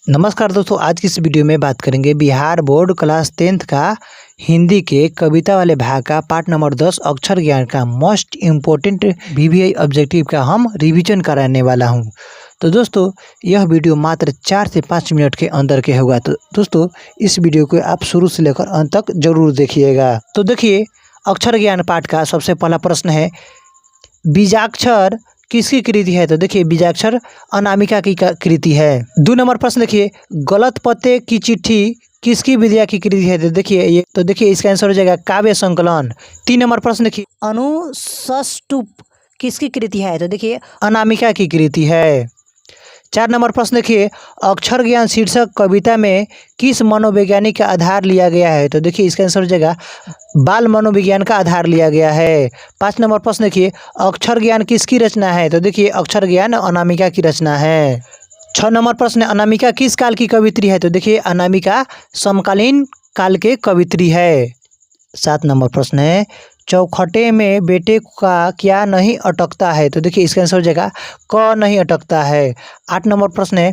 नमस्कार दोस्तों, आज की इस वीडियो में बात करेंगे बिहार बोर्ड क्लास 10th का हिंदी के कविता वाले भाग का पार्ट नंबर 10 अक्षर ज्ञान का मोस्ट इम्पोर्टेंट वीवीआई ऑब्जेक्टिव का हम रिवीजन कराने वाला हूं। तो दोस्तों, यह वीडियो मात्र 4 से 5 मिनट के अंदर के होगा। तो दोस्तों, इस वीडियो को आप शुरू से लेकर अंत तक जरूर देखिएगा। तो देखिए, अक्षर ज्ञान पाठ का सबसे पहला प्रश्न है, बीजाक्षर किसकी कृति है? तो देखिए, बीजाक्षर अनामिका की कृति है। 2 नंबर प्रश्न देखिए, गलत पते की चिट्ठी किसकी विद्या की कृति है? तो देखिए इसका आंसर हो जाएगा काव्य संकलन। 3 नंबर प्रश्न देखिए, अनुष्टुप किसकी कृति है? तो देखिए अनामिका की कृति है। 4 नंबर प्रश्न देखिए, अक्षर ज्ञान शीर्षक कविता में किस मनोवैज्ञानिक का आधार लिया गया है? तो देखिए इसका आंसर हो जाएगा बाल मनोविज्ञान का आधार लिया गया है। 5 नंबर प्रश्न देखिए, अक्षर ज्ञान किसकी रचना है? तो देखिए अक्षर ज्ञान अनामिका की रचना है। 6 नंबर प्रश्न, अनामिका किस काल की कवित्री है? तो देखिए अनामिका समकालीन काल के कवित्री है। 7 नंबर प्रश्न है, चौखटे में बेटे का क्या नहीं अटकता है? तो देखिए इसका आंसर हो जाएगा क नहीं अटकता है। 8 नंबर प्रश्न है,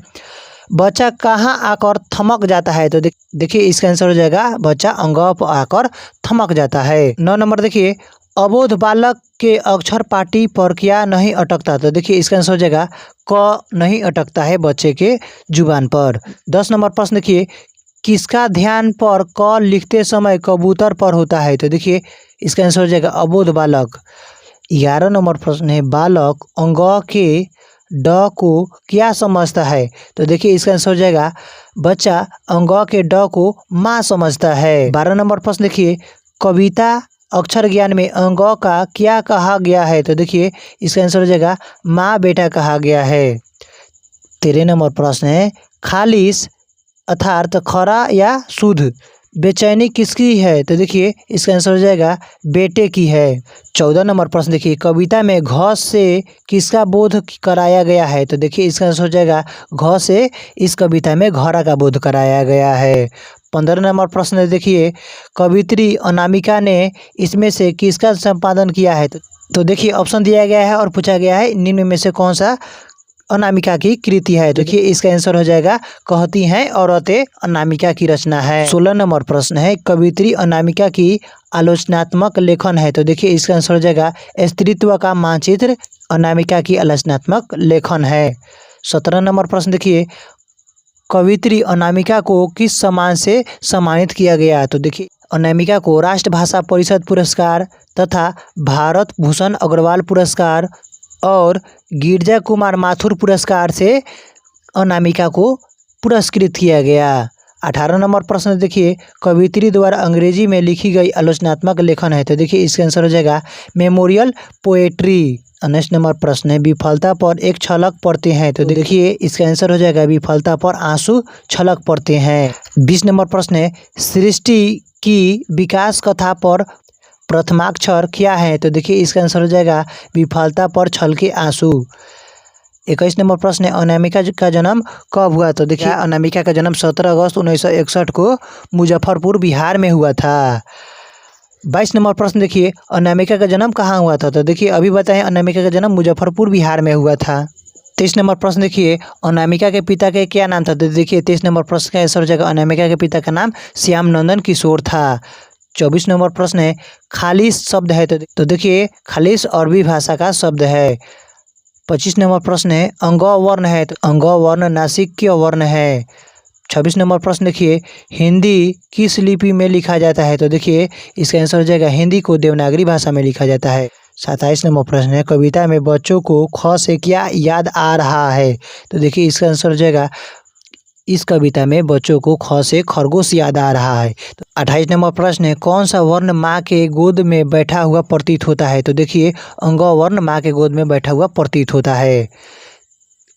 बच्चा कहाँ आकर थमक जाता है? तो देखिए इसका आंसर हो जाएगा बच्चा अंगों पर आकर थमक जाता है। 9 नंबर देखिए, अबोध बालक के अक्षर पाटी पर क्या नहीं अटकता? तो देखिए इसका आंसर हो जाएगा क नहीं अटकता है बच्चे के जुबान पर। 10 नंबर प्रश्न देखिए, किसका ध्यान पर क लिखते समय कबूतर पर होता है? तो देखिए इसका आंसर हो जाएगा अबोध बालक। 11 नंबर प्रश्न है, बालक अंग के ड को क्या समझता है? तो देखिए इसका आंसर हो जाएगा बच्चा अंग के ड को माँ समझता है। 12 नंबर प्रश्न देखिए, कविता अक्षर ज्ञान में अंग का क्या कहा गया है? तो देखिए इसका आंसर हो जाएगा माँ बेटा कहा गया है। 13 नंबर प्रश्न है, खालिश अर्थात खरा या शुद्ध बेचैनी किसकी है? तो देखिए इसका आंसर हो जाएगा बेटे की है। 14 नंबर प्रश्न देखिए, कविता में घ से किसका बोध कराया गया है? तो देखिए इसका आंसर हो जाएगा घ से इस कविता में घोड़ा का बोध कराया गया है। 15 नंबर प्रश्न देखिए, कवित्री अनामिका ने इसमें से किसका संपादन किया है? तो देखिए ऑप्शन दिया गया है और पूछा गया है निम्न में से कौन सा अनामिका की कृति है? देखिए इसका आंसर हो जाएगा कहती हैं औरतें अनामिका की रचना है। 16 नंबर प्रश्न है, कवित्री अनामिका की आलोचनात्मक लेखन है? तो देखिए इसका आंसर हो जाएगा स्त्रीत्व का मानचित्र अनामिका की आलोचनात्मक लेखन है। 17 नंबर प्रश्न देखिए, कवित्री अनामिका को किस सम्मान से सम्मानित किया गया? तो देखिए अनामिका को राष्ट्रभाषा परिषद पुरस्कार तथा भारत भूषण अग्रवाल पुरस्कार और गिरजा कुमार माथुर पुरस्कार से अनामिका को पुरस्कृत किया गया। 18 नंबर प्रश्न देखिए, कवित्री द्वारा अंग्रेजी में लिखी गई आलोचनात्मक लेखन है? तो देखिए इसका आंसर हो जाएगा मेमोरियल पोएट्री। 19 नंबर प्रश्न है, विफलता पर एक छलक पड़ते हैं? तो देखिए इसका आंसर हो जाएगा विफलता पर आंसू छलक पड़ते हैं। 20 नंबर प्रश्न है, सृष्टि की विकास कथा पर प्रथमाक्षर क्या है? तो देखिए इसका आंसर हो जाएगा विफलता पर छलके आंसू। 21 नंबर प्रश्न है, अनामिका का जन्म कब हुआ? तो देखिए अनामिका का जन्म 17 अगस्त 1961 को मुजफ्फरपुर बिहार में हुआ था। 22 नंबर प्रश्न देखिए, अनामिका का जन्म कहाँ हुआ था? तो देखिए अभी बताएं, अनामिका का जन्म मुजफ्फरपुर बिहार में हुआ था। 23 नंबर प्रश्न देखिए, अनामिका के पिता के क्या नाम था? तो देखिए 23 नंबर प्रश्न का आंसर हो जाएगा अनामिका के पिता का नाम श्याम नंदन किशोर था। 24 नंबर प्रश्न है, खालिश शब्द है? तो देखिए खालिश अरबी भाषा का शब्द है। 25 नंबर प्रश्न है, अंग वर्ण है? तो अंग वर्ण नासिक्य वर्ण है। 26 नंबर प्रश्न देखिए, हिंदी किस लिपि में लिखा जाता है? तो देखिए इसका आंसर हो जाएगा हिंदी को देवनागरी भाषा में लिखा जाता है। 27 नंबर प्रश्न है, कविता में बच्चों को ख से क्या याद आ रहा है? तो देखिए इसका आंसर हो जाएगा इस कविता में बच्चों को ख से खरगोश याद आ रहा है। तो 28 नंबर प्रश्न है, कौन सा वर्ण माँ के गोद में बैठा हुआ प्रतीत होता है? तो देखिए अंग वर्ण माँ के गोद में बैठा हुआ प्रतीत होता है।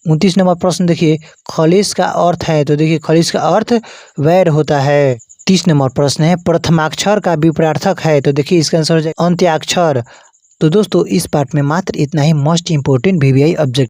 29 नंबर प्रश्न देखिए, खलिश का अर्थ है? तो देखिए खलिश का अर्थ वैर होता है। 30 नंबर प्रश्न है, प्रथमाक्षर का विपरीतार्थक है? तो देखिए इसका आंसर हो जाएगा अंत्याक्षर। तो दोस्तों, इस पार्ट में मात्र इतना ही मोस्ट इंपोर्टेंट वीवीआई ऑब्जेक्ट